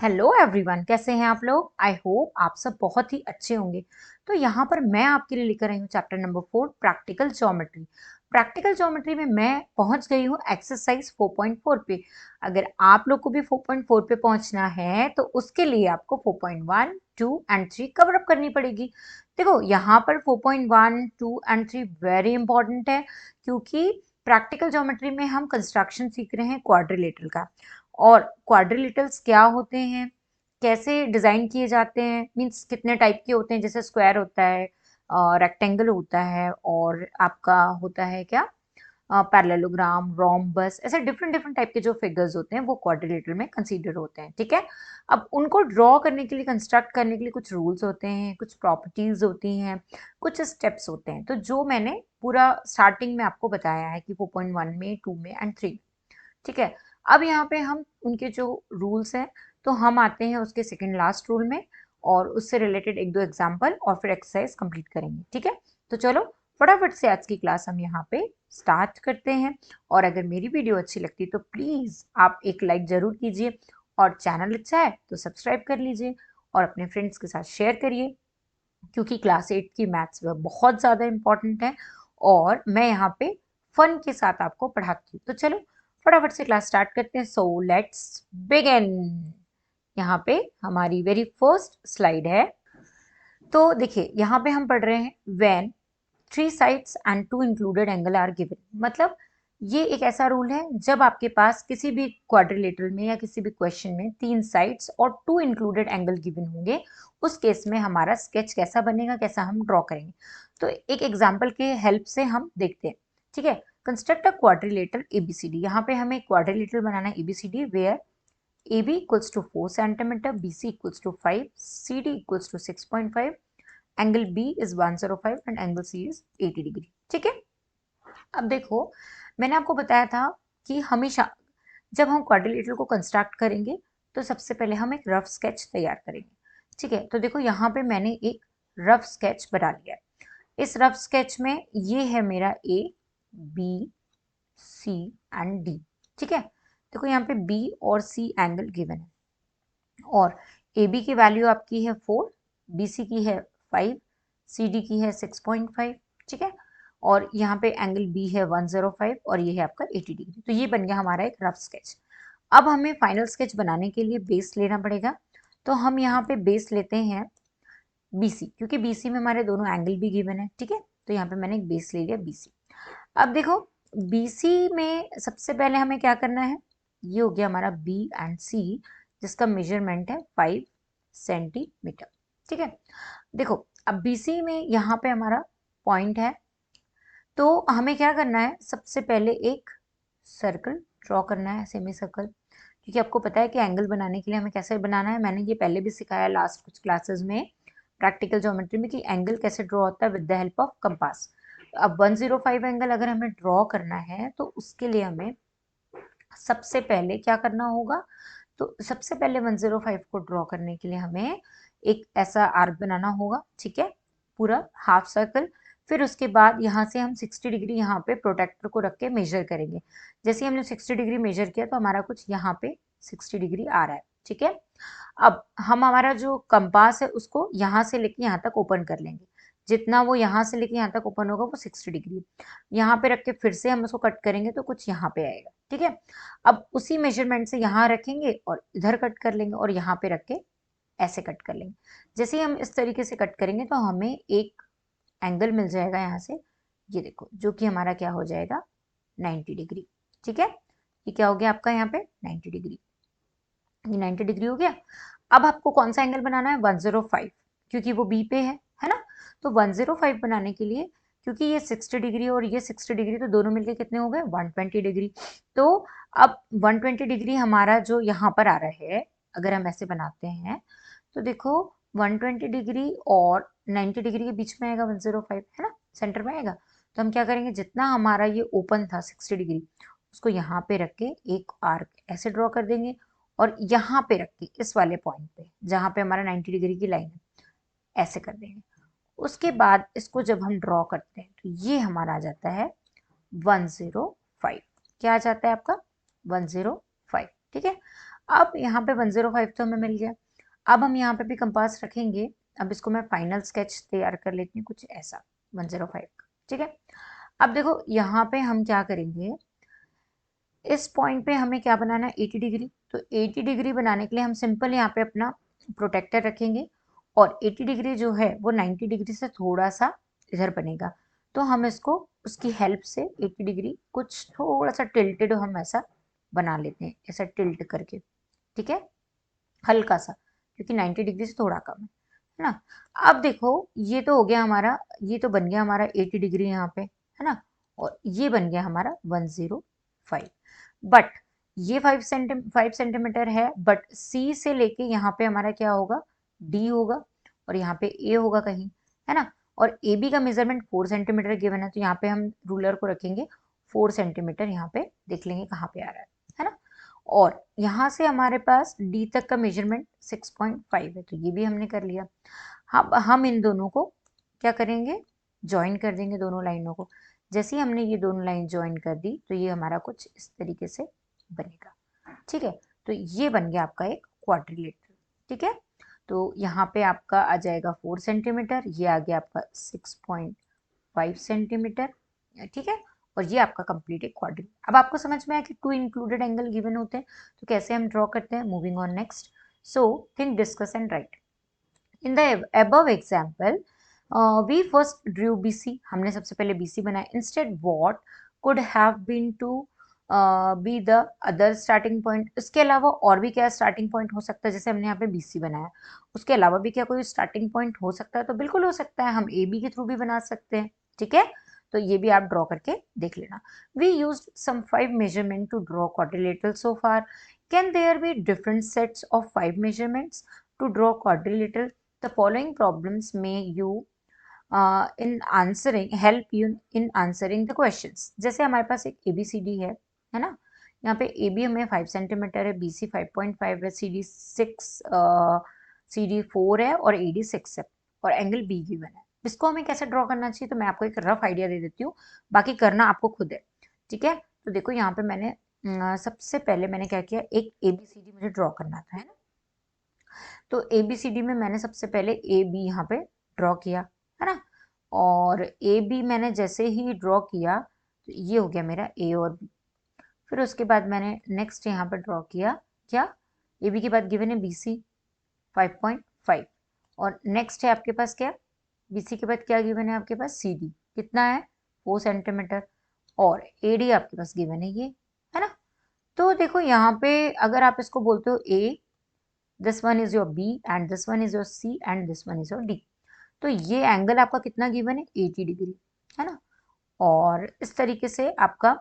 Hello everyone, कैसे हैं आप लोग। आई होप आप सब बहुत ही अच्छे होंगे। तो यहाँ पर मैं आपके लिए लेकर आई हूँ chapter number 4 practical geometry. Practical geometry में मैं पहुंच गई हूँ एक्सरसाइज 4.4 पे। अगर आप लोग को भी 4.4 पे पहुंचना है तो उसके लिए आपको 4.1, 2 एंड 3 कवर अप करनी पड़ेगी। देखो यहाँ पर 4.1, 2 एंड 3 वेरी इंपॉर्टेंट है, क्योंकि प्रैक्टिकल ज्योमेट्री में हम कंस्ट्रक्शन सीख रहे हैं क्वाड्रिलेटरल का। और क्वाड्रिलेटरल्स क्या होते हैं, कैसे डिजाइन किए जाते हैं, मींस कितने टाइप के होते हैं, जैसे स्क्वायर होता है, रेक्टेंगल होता है, और आपका होता है क्या पैरेललोग्राम, रोम्बस, ऐसे डिफरेंट डिफरेंट टाइप के जो फिगर्स होते हैं वो क्वाड्रिलेटरल में कंसीडर होते हैं। ठीक है, अब उनको ड्रॉ करने के लिए, कंस्ट्रक्ट करने के लिए कुछ रूल्स होते हैं, कुछ प्रॉपर्टीज होती हैं, कुछ स्टेप्स होते हैं। तो जो मैंने पूरा स्टार्टिंग में आपको बताया है कि 4.1 में, 2 में एंड 3। ठीक है, अब यहाँ पे हम उनके जो रूल्स हैं, तो हम आते हैं उसके सेकंड लास्ट रूल में, और उससे रिलेटेड एक दो एग्जांपल, और फिर एक्सरसाइज कंप्लीट करेंगे। ठीक है, तो चलो फटाफट से आज की क्लास हम यहाँ पे स्टार्ट करते हैं। और अगर मेरी वीडियो अच्छी लगती है तो प्लीज आप एक लाइक जरूर कीजिए, और चैनल अच्छा है तो सब्सक्राइब कर लीजिए, और अपने फ्रेंड्स के साथ शेयर करिए, क्योंकि क्लास 8 की मैथ्स वह बहुत ज़्यादा इंपॉर्टेंट है, और मैं यहाँ पे फन के साथ आपको पढ़ाती हूँ। तो चलो फटाफट से क्लास स्टार्ट करते हैं। So let's begin. यहाँ पे हमारी वेरी फर्स्ट स्लाइड है। तो देखिए यहाँ पे हम पढ़ रहे हैं when 3 sides and 2 included angle are given. मतलब ये एक ऐसा रूल है, जब आपके पास किसी भी क्वाड्रिलेटरल में या किसी भी क्वेश्चन में 3 साइड्स और 2 इंक्लूडेड एंगल गिवन होंगे, उस केस में हमारा स्केच कैसा बनेगा, कैसा हम ड्रॉ करेंगे। तो एक एग्जाम्पल के हेल्प से हम देखते हैं। ठीक है, कंस्ट्रक्ट अ क्वाड्रिलेटरल एबीसीडी। यहाँ पे हमें क्वाड्रिलेटरल बनाना है ABCD, where AB equals to 4 centimeter, BC equals to 5, CD equals to 6.5, angle B is 105 and angle C is 80 degree. ठीक है, अब देखो मैंने आपको बताया था कि हमेशा जब हम क्वाड्रिलेटरल को कंस्ट्रक्ट करेंगे तो सबसे पहले हम एक रफ स्केच तैयार करेंगे। ठीक है, तो देखो यहाँ पे मैंने एक रफ स्केच बना लिया है। इस रफ स्केच में ये है मेरा A, B, C and D। ठीक है, देखो यहाँ पे B और C एंगल गिवन है, और AB की वैल्यू आपकी है 4, BC की है 5, CD की है 6.5। ठीक है, और यहाँ पे एंगल B है 105, और ये है आपका 80 डिग्री। तो ये बन गया हमारा एक रफ स्केच। अब हमें फाइनल स्केच बनाने के लिए बेस लेना पड़ेगा। तो हम यहाँ पे बेस लेते हैं BC, क्योंकि BC में हमारे दोनों एंगल भी गिवन है। ठीक है, तो यहाँ पे मैंने एक बेस ले लिया BC। अब देखो BC में सबसे पहले हमें क्या करना है, ये हो गया हमारा B एंड C, जिसका मेजरमेंट है 5 सेंटीमीटर। ठीक है, देखो अब BC में यहाँ पे हमारा पॉइंट है, तो हमें क्या करना है, सबसे पहले एक सर्कल ड्रॉ करना है, सेमी सर्कल। क्योंकि आपको पता है कि एंगल बनाने के लिए हमें कैसे बनाना है, मैंने ये पहले भी सिखाया लास्ट कुछ क्लासेस में प्रैक्टिकल ज्योमेट्री में, कि एंगल कैसे ड्रॉ होता है with the help of compass. अब 105 एंगल अगर हमें ड्रॉ करना है तो उसके लिए हमें सबसे पहले क्या करना होगा, तो सबसे पहले 105 को ड्रॉ करने के लिए हमें एक ऐसा आर्क बनाना होगा। ठीक है, पूरा हाफ सर्कल। फिर उसके बाद यहाँ से हम 60 डिग्री यहाँ पे प्रोटेक्टर को रख के मेजर करेंगे। जैसे हमने 60 डिग्री मेजर किया तो हमारा कुछ यहाँ पे 60 डिग्री आ रहा है। ठीक है, अब हम हमारा जो कंपास है उसको यहाँ से लेके यहाँ तक ओपन कर लेंगे। जितना वो यहाँ से लेके यहाँ तक ओपन होगा वो 60 डिग्री। यहाँ पे रख के फिर से हम उसको कट करेंगे तो कुछ यहाँ पे आएगा। ठीक है, अब उसी मेजरमेंट से यहाँ रखेंगे और इधर कट कर लेंगे, और यहाँ पे रख के ऐसे कट कर लेंगे। जैसे ही हम इस तरीके से कट करेंगे तो हमें एक एंगल मिल जाएगा यहाँ से, ये देखो, जो कि हमारा क्या हो जाएगा, 90 डिग्री। ठीक है, ये क्या हो गया आपका यहाँ पे 90 डिग्री, ये 90 डिग्री हो गया। अब आपको कौन सा एंगल बनाना है, 105, क्योंकि वो बी पे है ना। तो 105 बनाने के लिए, क्योंकि ये 60 डिग्री और ये 60 डिग्री, तो दोनों मिलके कितने हो गए, 120 डिग्री। तो अब 120 डिग्री हमारा जो यहाँ पर आ रहा है, अगर हम ऐसे बनाते हैं तो देखो 120 डिग्री और 90 डिग्री के बीच में आएगा 105, है ना, सेंटर में आएगा। तो हम क्या करेंगे, जितना हमारा ये ओपन था 60 डिग्री, उसको यहाँ पे रख के एक आर्क ऐसे ड्रॉ कर देंगे, और यहाँ पे रख के इस वाले पॉइंट पे जहाँ पे हमारा 90 डिग्री की लाइन है, ऐसे कर देंगे। उसके बाद इसको जब हम ड्रॉ करते हैं तो ये हमारा आ जाता है 105। क्या आ जाता है आपका, 105। ठीक है, अब यहाँ पे 105 तो हमें मिल गया। अब हम यहाँ पे भी कंपास रखेंगे। अब इसको मैं फाइनल स्केच तैयार कर लेती हूँ कुछ ऐसा 105 का, ठीक है। अब देखो यहाँ पे हम क्या करेंगे, इस पॉइंट पे हमें क्या बनाना है, 80 डिग्री। तो 80 डिग्री बनाने के लिए हम सिंपल यहाँ पे अपना प्रोटेक्टर रखेंगे और 80 डिग्री जो है वो 90 डिग्री से थोड़ा सा इधर बनेगा। तो हम इसको उसकी हेल्प से 80 डिग्री कुछ थोड़ा सा टिल्टेड हम ऐसा बना लेते हैं, ऐसा टिल्ट करके, ठीक है, हल्का सा, क्योंकि 90 डिग्री से थोड़ा कम है ना। अब देखो ये तो हो गया हमारा, ये तो बन गया हमारा 80 डिग्री यहाँ पे, है ना, और ये बन गया हमारा 105। बट ये 5 सेंटीमीटर है, बट सी से लेके यहाँ पे हमारा क्या होगा, डी होगा, और यहाँ पे ए होगा कहीं, है ना। और ए बी का मेजरमेंट 4 सेंटीमीटर गिवन है, तो यहाँ पे हम रूलर को रखेंगे 4 सेंटीमीटर, यहाँ पे देख लेंगे कहाँ पे आ रहा है ना। और यहाँ से हमारे पास डी तक का मेजरमेंट 6.5 है, तो ये भी हमने कर लिया। हम इन दोनों को क्या करेंगे, ज्वाइन कर देंगे दोनों लाइनों को। जैसे ही हमने ये दोनों लाइन ज्वाइन कर दी तो ये हमारा कुछ इस तरीके से बनेगा, ठीक है। तो ये बन गया आपका एक क्वाड्रिलेटरल, ठीक है। तो यहाँ पे आपका आ जाएगा 4 सेंटीमीटर, ये आ गया आपका 6.5 सेंटीमीटर, ठीक है। और ये आपका कंप्लीट एक क्वाड्रिल। अब आपको समझ में आया कि 2 इंक्लूडेड एंगल गिवन होते हैं तो कैसे हम ड्रॉ करते हैं। Moving on next, so think, discuss and right. In the above example, we first drew BC, हमने सबसे पहले BC बनाया। Instead, what could have been to be the other starting point? इसके अलावा और भी क्या स्टार्टिंग पॉइंट हो सकता है, जैसे हमने यहाँ पे BC बनाया, उसके अलावा भी क्या कोई स्टार्टिंग पॉइंट हो सकता है? तो बिल्कुल हो सकता है, हम AB के थ्रू भी बना सकते हैं, ठीक है। तो ये भी आप ड्रॉ करके देख लेना। We used some 5 measurement to draw quadrilateral so far. Can there be different sets of 5 measurements to draw quadrilateral? The following problems may you in answering help you in answering the questions। जैसे हमारे पास एक ABCD है ना। यहाँ पे AB हमें 5 centimetre है, BC 5.5 है, CD 4 है और AD 6 है, और एंगल B गिवन है। इसको हमें कैसे ड्रॉ करना चाहिए, तो मैं आपको एक रफ आइडिया दे देती हूँ, बाकी करना आपको खुद है, ठीक है। तो देखो यहाँ पे मैंने सबसे पहले मैंने क्या किया, एक ABCD मुझे ड्रॉ करना था, है ना। तो ABCD में मैंने सबसे पहले AB यहाँ पे ड्रॉ किया, है ना। और AB मैंने जैसे ही ड्रॉ किया तो ये हो गया मेरा A और B। फिर उसके बाद मैंने नेक्स्ट यहाँ पे ड्रॉ किया, क्या, AB के बाद गिवन है BC 5.5, और नेक्स्ट है आपके पास क्या, BC के बाद क्या गिवन है आपके पास, CD कितना है 4 सेंटीमीटर, और AD आपके पास गिवन है ये, है ना। तो देखो यहाँ पे अगर आप इसको बोलते हो A, this one is your B and this one is your C and this one is your D, तो ये एंगल आपका कितना गिवन है, 80 डिग्री, है ना। और इस तरीके से आपका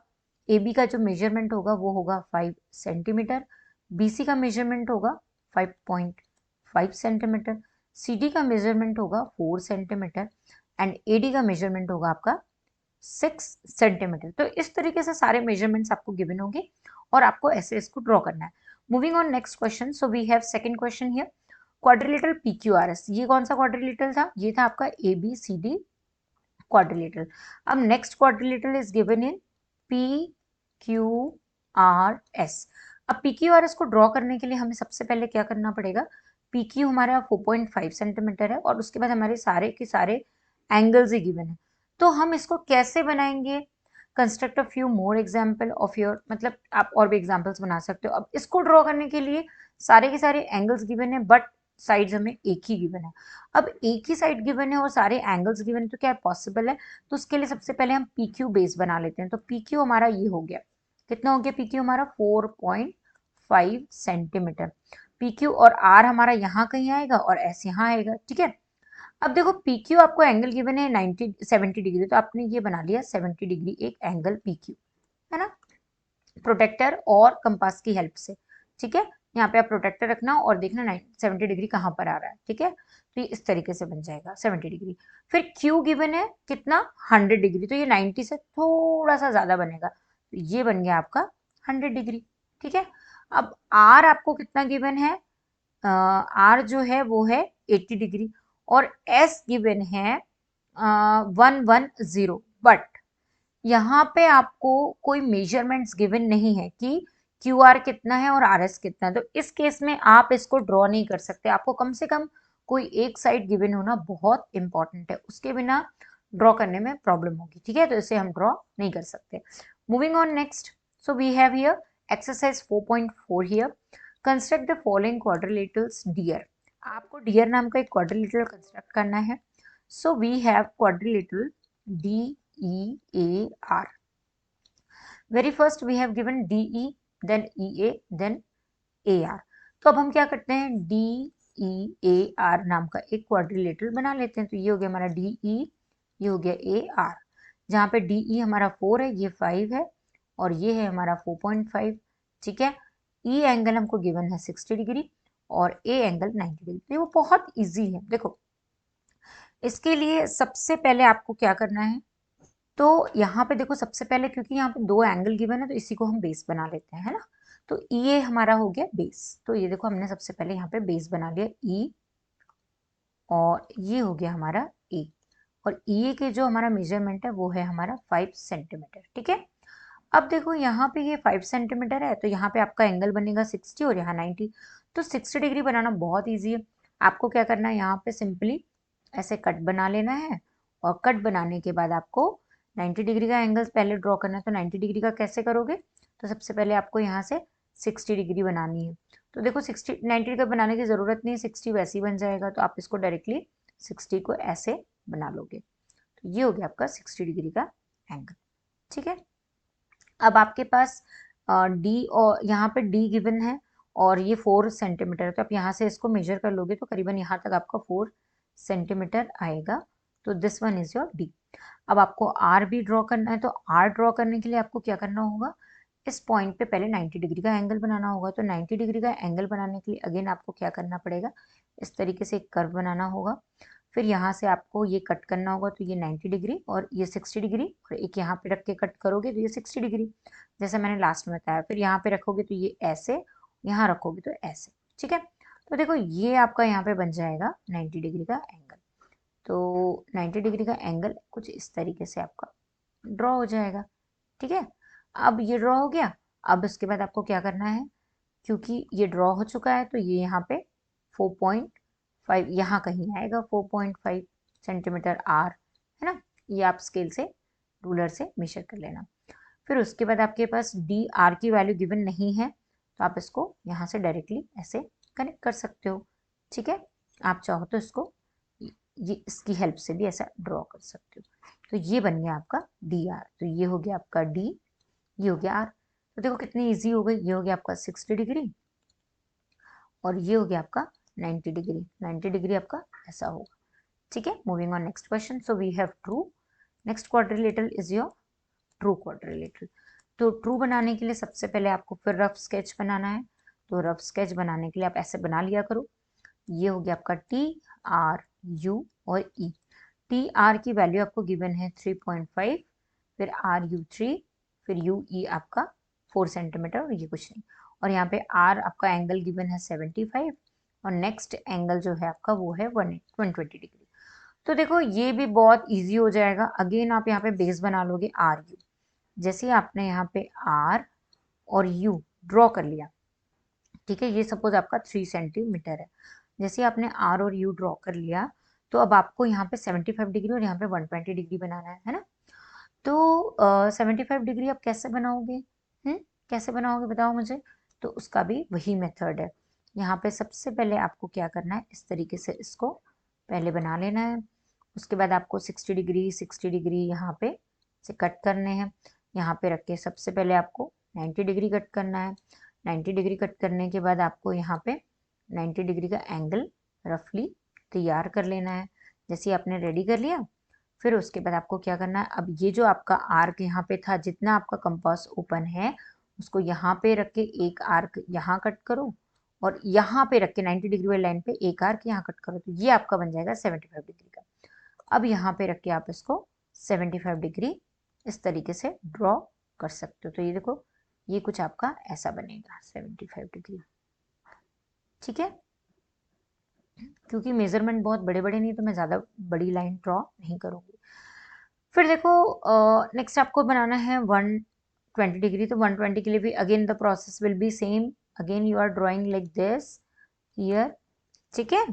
AB का जो मेजरमेंट होगा वो होगा 5 सेंटीमीटर, BC का मेजरमेंट होगा 5.5 सेंटीमीटर, CD का मेजरमेंट होगा 4 सेंटीमीटर एंड AD का मेजरमेंट होगा आपका 6 सेंटीमीटर। तो इस तरीके से सारे मेजरमेंट्स आपको गिवन होंगे और आपको ऐसे इसको ड्रॉ करना है। Moving on next question, so we have second question here, quadrilateral PQRS। ये कौन सा क्वाड्रिलेटरल था, ये था आपका ABCD क्वाड्रिलेटरल। अब next quadrilateral is given in PQRS। अब PQRS को ड्रॉ करने के लिए हमें सबसे पहले क्या करना पड़ेगा, PQ हमारा 4.5 सेंटीमीटर है और उसके बाद हमारे सारे के सारे एंगल्स ही गिवन है। तो हम इसको कैसे बनाएंगे, construct a few more example of your, मतलब आप और भी एग्जाम्पल्स बना सकते हो। अब इसको ड्रॉ करने के लिए सारे के सारे एंगल्स गिवन है, बट साइड्स हमें एक ही गिवन है। अब एक ही साइड गिवन है और सारे एंगल्स गिवन है, तो क्या पॉसिबल है, तो उसके लिए सबसे पहले हम PQ बेस बना लेते हैं। तो PQ हमारा ये हो गया, कितना हो गया PQ हमारा 4.5 सेंटीमीटर। PQ और R हमारा यहाँ कहीं आएगा और S यहाँ आएगा, ठीक है। अब देखो PQ आपको एंगल गिवन है 70 डिग्री, तो आपने ये बना लिया 70 डिग्री एक एंगल PQ, है ना, प्रोटेक्टर और कंपास की हेल्प से, ठीक है। यहाँ पे आप प्रोटेक्टर रखना और देखना 70 डिग्री कहाँ पर आ रहा है, ठीक है। तो ये इस तरीके से बन जाएगा 70 डिग्री। फिर Q गिवन है कितना 100 डिग्री, तो ये 90 से थोड़ा सा ज्यादा बनेगा, तो ये बन गया आपका 100 डिग्री, ठीक है। अब R आपको कितना गिवन है, R जो है वो है 80 डिग्री, और S गिवन है 110, बट यहाँ पे आपको कोई मेजरमेंट्स गिवन नहीं है कि QR कितना है और RS कितना है। तो इस केस में आप इसको ड्रॉ नहीं कर सकते, आपको कम से कम कोई एक साइड गिवन होना बहुत इंपॉर्टेंट है, उसके बिना ड्रॉ करने में प्रॉब्लम होगी, ठीक है। तो इसे हम ड्रॉ नहीं कर सकते। Moving on next, so we have here exercise 4.4 here, construct the following quadrilaterals dear. आपको डियर नाम का एक क्वाड्रिलेटरल कंस्ट्रक्ट करना है। So we have quadrilateral DEAR। Very first we have given DE, then EA, then AR। तो अब हम क्या करते हैं, DEAR नाम का एक क्वाड्रिलेटरल बना लेते हैं। तो ये हो गया हमारा DE, ये हो गया AR। जहाँ पे DE हमारा 4 है, ये 5 है, और ये है हमारा 4.5, ठीक है। E एंगल हमको गिवन है 60 डिग्री और A एंगल 90 डिग्री। तो वो बहुत इजी है। देखो, इसके लिए सबसे पहले आपको क्या करना है, तो यहाँ पे देखो सबसे पहले, क्योंकि यहाँ पे दो एंगल गिवन है तो इसी को हम बेस बना लेते हैं, है ना। तो ये हमारा हो गया बेस। तो ये देखो हमने सबसे पहले यहाँ पे बेस बना लिया E, और ये हो गया हमारा A। और E के जो हमारा मेजरमेंट है वो है हमारा 5 सेंटीमीटर, ठीक है। अब देखो यहाँ पे ये 5 सेंटीमीटर है, तो यहाँ पे आपका एंगल बनेगा 60 और यहाँ 90। तो 60 डिग्री बनाना बहुत ईजी है। आपको क्या करना है, यहाँ पे सिंपली ऐसे कट बना लेना है, और कट बनाने के बाद आपको 90 डिग्री का एंगल पहले ड्रॉ करना है। तो 90 डिग्री का कैसे करोगे, तो सबसे पहले आपको यहाँ से 60 डिग्री बनानी है। तो देखो 90 डिग्री बनाने की ज़रूरत नहीं है, 60 वैसे ही बन जाएगा। तो आप इसको डायरेक्टली 60 को ऐसे बना लोगे। तो ये हो गया आपका 60 डिग्री का एंगल, ठीक है। अब आपके पास डी, और यहाँ पे डी गिवन है और ये 4 सेंटीमीटर है। तो आप यहाँ से इसको मेजर कर लोगे तो करीबन यहाँ तक आपका 4 सेंटीमीटर आएगा। तो this one is your D. अब आपको आर भी ड्रॉ करना है। तो आर ड्रॉ करने के लिए आपको क्या करना होगा, इस पॉइंट पे पहले 90 डिग्री का एंगल बनाना होगा। तो 90 डिग्री का एंगल बनाने के लिए अगेन आपको क्या करना पड़ेगा, इस तरीके से एक कर्व बनाना होगा। फिर यहाँ से आपको ये कट करना होगा। तो ये 90 डिग्री और ये 60 डिग्री, और एक यहाँ पे रख के कट करोगे तो ये 60 डिग्री, जैसे मैंने लास्ट में बताया। फिर यहाँ पे रखोगे तो ये ऐसे, यहाँ रखोगे तो ऐसे, ठीक है। तो देखो ये आपका यहाँ पे बन जाएगा 90 डिग्री का एंगल। तो 90 डिग्री का एंगल कुछ इस तरीके से आपका ड्रॉ हो जाएगा, ठीक है। अब ये ड्रॉ हो गया। अब इसके बाद आपको क्या करना है, क्योंकि ये ड्रॉ हो चुका है तो ये यहाँ पे 4.5 यहाँ कहीं आएगा, 4.5 सेंटीमीटर आर, है ना। ये आप स्केल से, रूलर से मेजर कर लेना। फिर उसके बाद आपके पास डी आर की वैल्यू गिवन नहीं है, तो आप इसको यहाँ से डायरेक्टली ऐसे कनेक्ट कर सकते हो, ठीक है। आप चाहो तो इसको ये इसकी हेल्प से भी ऐसा ड्रॉ कर सकते हो। तो ये बन गया आपका डी आर। तो ये हो गया आपका डी, ये हो गया आर। तो देखो कितनी इजी हो गई। ये हो गया आपका 60 डिग्री और ये हो गया आपका 90 डिग्री। 90 डिग्री आपका ऐसा होगा, ठीक है। Moving on next question. So we have true. Next quadrilateral is your true quadrilateral. तो ट्रू बनाने के लिए सबसे पहले आपको फिर रफ स्केच बनाना है। तो रफ स्केच बनाने के लिए आप ऐसे बना लिया करो। ये हो गया आपका टी आर यू और ई। टी आर की वैल्यू आपको गिवन है 3.5, फिर आर यू 3, फिर यू ई आपका 4 सेंटीमीटर, और ये कुछ नहीं। और यहाँ पे आर आपका एंगल गिवन है 75, और नेक्स्ट एंगल जो है आपका वो है 120 डिग्री। तो देखो ये भी बहुत इजी हो जाएगा। अगेन आप यहाँ पे बेस बना लोगे आर यू। जैसे आपने यहाँ पे आर और यू ड्रॉ कर लिया, ठीक है। ये सपोज आपका 3 सेंटीमीटर है। जैसे आपने आर और यू ड्रॉ कर लिया, तो अब आपको यहाँ पे 75 डिग्री और यहाँ पे 120 डिग्री बनाना है ना। तो 75 डिग्री आप कैसे बनाओगे, कैसे बनाओगे बताओ मुझे। तो उसका भी वही मेथड है। यहाँ पे सबसे पहले आपको क्या करना है, इस तरीके से इसको पहले बना लेना है। उसके बाद आपको 60 डिग्री 60 डिग्री यहाँ पे से कट करने हैं। यहाँ पे रख के सबसे पहले आपको 90 डिग्री कट करना है। 90 डिग्री कट करने के बाद आपको यहाँ पे 90 डिग्री का एंगल रफली तैयार कर लेना है। जैसे आपने रेडी कर लिया, फिर उसके बाद आपको क्या करना है, अब ये जो आपका आर्क यहाँ पे था, जितना आपका कंपास ओपन है उसको यहाँ पे रख के एक आर्क यहाँ कट करो, और यहाँ पे रख के 90 डिग्री वाली लाइन पे एक आर्क यहाँ कट करो। तो ये आपका बन जाएगा 75 डिग्री का। अब यहाँ पे रख के आप इसको 75 डिग्री इस तरीके से ड्रॉ कर सकते हो। तो ये देखो ये कुछ आपका ऐसा बनेगा 75 डिग्री, ठीक है। क्योंकि मेजरमेंट बहुत बड़े बड़े नहीं, तो मैं ज़्यादा बड़ी लाइन ड्रॉ नहीं करूँगी। फिर देखो नेक्स्ट आपको बनाना है वन 20 डिग्री, तो 120 के लिए भी again the process will be same, again you are drawing like this here, ठीक है।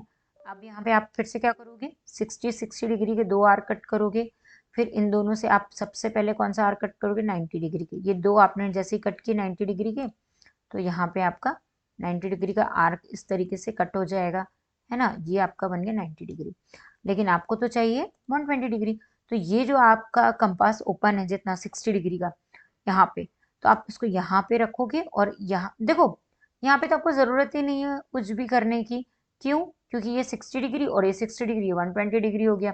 अब यहाँ पे आप फिर से क्या करोगे, 60 डिग्री के 2 आर्क कट करोगे, फिर इन दोनों से आप सबसे पहले कौन सा आर्क कट करोगे, 90 डिग्री के। ये 2 आपने जैसे ही कट किए 90 डिग्री के, तो यहाँ पे आपका 90 डिग्री का आर्क इस तरीके से कट हो जाएगा, है ना, ये आपका बन गया 90 डिग्री। लेकिन आपको तो चाहिए 120 डिग्री, तो ये जो आपका कंपास ओपन है जितना 60 डिग्री का यहाँ पे, तो आप इसको यहाँ पे रखोगे और यहाँ देखो, यहाँ पे तो आपको ज़रूरत ही नहीं है कुछ भी करने की। क्यों? क्योंकि ये 60 डिग्री और ये 60 डिग्री, 120 डिग्री हो गया,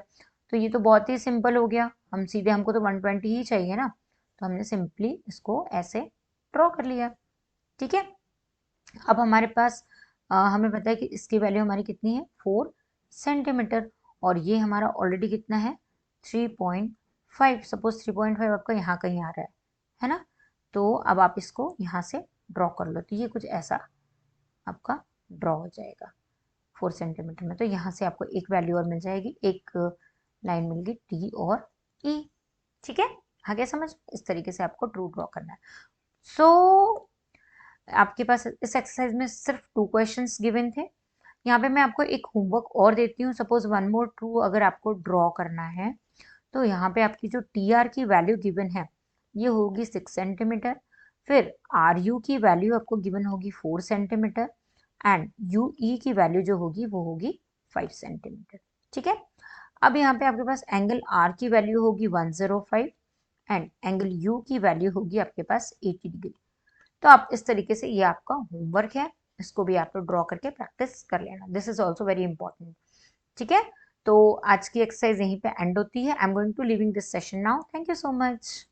तो ये तो बहुत ही सिंपल हो गया। हम सीधे, हमको तो 120 ही चाहिए ना, तो हमने सिंपली इसको ऐसे ड्रॉ कर लिया, ठीक है। अब हमारे पास हमें पता है कि इसकी वैल्यू हमारी कितनी है, 4 सेंटीमीटर, और ये हमारा ऑलरेडी कितना है, 3.5। सपोज 3.5 आपका यहाँ कहीं आ रहा है ना, तो अब आप इसको यहाँ से ड्रॉ कर लो, तो ये कुछ ऐसा आपका ड्रॉ हो जाएगा 4 सेंटीमीटर में। तो यहाँ से आपको एक वैल्यू और मिल जाएगी, एक लाइन मिल गई टी और ई, ठीक है। आगे समझ, इस तरीके से आपको ट्रू ड्रॉ करना है। सो आपके पास इस एक्सरसाइज में सिर्फ 2 क्वेश्चंस गिवन थे। यहाँ पे मैं आपको एक होमवर्क और देती हूँ, सपोज 1 मोर ट्रू अगर आपको ड्रॉ करना है, तो यहाँ पे आपकी जो टी आर की वैल्यू गिवन है ये होगी 6 सेंटीमीटर, फिर आर यू की वैल्यू आपको गिवन होगी 4 सेंटीमीटर, एंड यू ई की वैल्यू जो होगी वो होगी 5 सेंटीमीटर, ठीक है। अब यहाँ पे आपके पास एंगल आर की वैल्यू होगी 105 एंड एंगल यू की वैल्यू होगी आपके पास 80 डिग्री। तो आप इस तरीके से, ये आपका होमवर्क है, इसको भी आप लोग ड्रॉ करके प्रैक्टिस कर लेना, this is also very important, ठीक है। तो आज की एक्सरसाइज यहीं पे एंड होती है। I am going to living this session now, thank you so much.